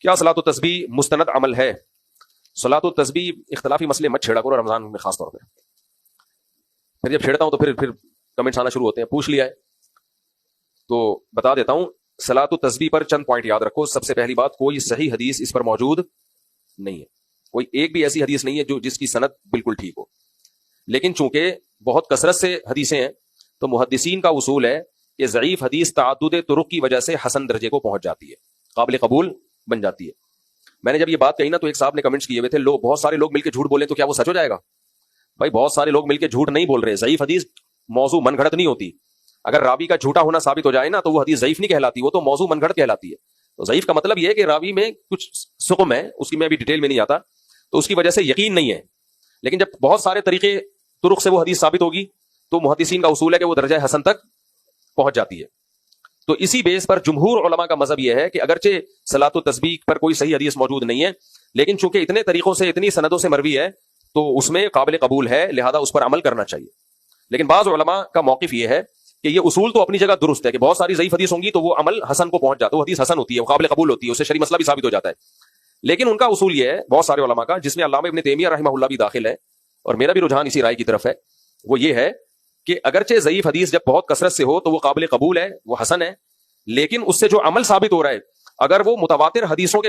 کیا صلاۃ التسبیح مستند عمل ہے؟ صلاۃ التسبیح اختلافی مسئلے مت چھیڑا کرو رمضان میں خاص طور پہ. پھر جب چھیڑتا ہوں تو پھر کمنٹس آنا شروع ہوتے ہیں. پوچھ لیا ہے تو بتا دیتا ہوں. صلاۃ التسبیح پر چند پوائنٹ یاد رکھو. سب سے پہلی بات، کوئی صحیح حدیث اس پر موجود نہیں ہے. کوئی ایک بھی ایسی حدیث نہیں ہے جس کی سند بالکل ٹھیک ہو. لیکن چونکہ بہت کثرت سے حدیثیں ہیں تو محدثین کا اصول ہے کہ ضعیف حدیث تعدد طرق کی وجہ سے حسن درجے کو پہنچ جاتی ہے، قابل قبول بن جاتی ہے. میں نے جب یہ بات کہی نا تو ایک صاحب نے کمنٹس کیے ہوئے تھے، بہت سارے لوگ مل کے جھوٹ بولیں تو کیا وہ سچ ہو جائے گا؟ بھائی بہت سارے لوگ مل کے جھوٹ نہیں بول رہے. ضعیف حدیث موضوع من گھڑت نہیں ہوتی. اگر راوی کا جھوٹا ہونا ثابت ہو جائے نا تو وہ حدیث ضعیف نہیں کہلاتی، وہ تو موضوع من گھڑت کہلاتی ہے. تو ضعیف کا مطلب یہ ہے کہ راوی میں کچھ سقم ہے، اس کی میں ابھی ڈیٹیل میں نہیں آتا، تو اس کی وجہ سے یقین نہیں ہے. لیکن جب بہت سارے طریقے طرق سے وہ حدیث ثابت ہوگی تو محدثین کا اصول ہے کہ وہ درجہ حسن تک پہنچ جاتی ہے. تو اسی بیس پر جمہور علماء کا مذہب یہ ہے کہ اگرچہ صلاۃ التسبیح پر کوئی صحیح حدیث موجود نہیں ہے، لیکن چونکہ اتنے طریقوں سے اتنی سندوں سے مروی ہے تو اس میں قابل قبول ہے، لہذا اس پر عمل کرنا چاہیے. لیکن بعض علماء کا موقف یہ ہے کہ یہ اصول تو اپنی جگہ درست ہے کہ بہت ساری ضعیف حدیث ہوں گی تو وہ عمل حسن کو پہنچ جاتا ہے، وہ حدیث حسن ہوتی ہے، وہ قابل قبول ہوتی ہے، اس سے شرعی مسئلہ بھی ثابت ہو جاتا ہے. لیکن ان کا اصول یہ ہے بہت سارے علماء کا، جس میں علامہ ابن تیمیہ رحمہ اللہ بھی داخل ہے اور میرا بھی رجحان اسی رائے کی طرف ہے، وہ یہ ہے کہ اگرچہ ضعیف حدیث جب بہت کثرت سے ہو تو وہ قابل قبول ہے، وہ حسن ہے، لیکن اس سے جو عمل ثابت ہو رہا ہے اگر وہ متواتر حدیثوں کے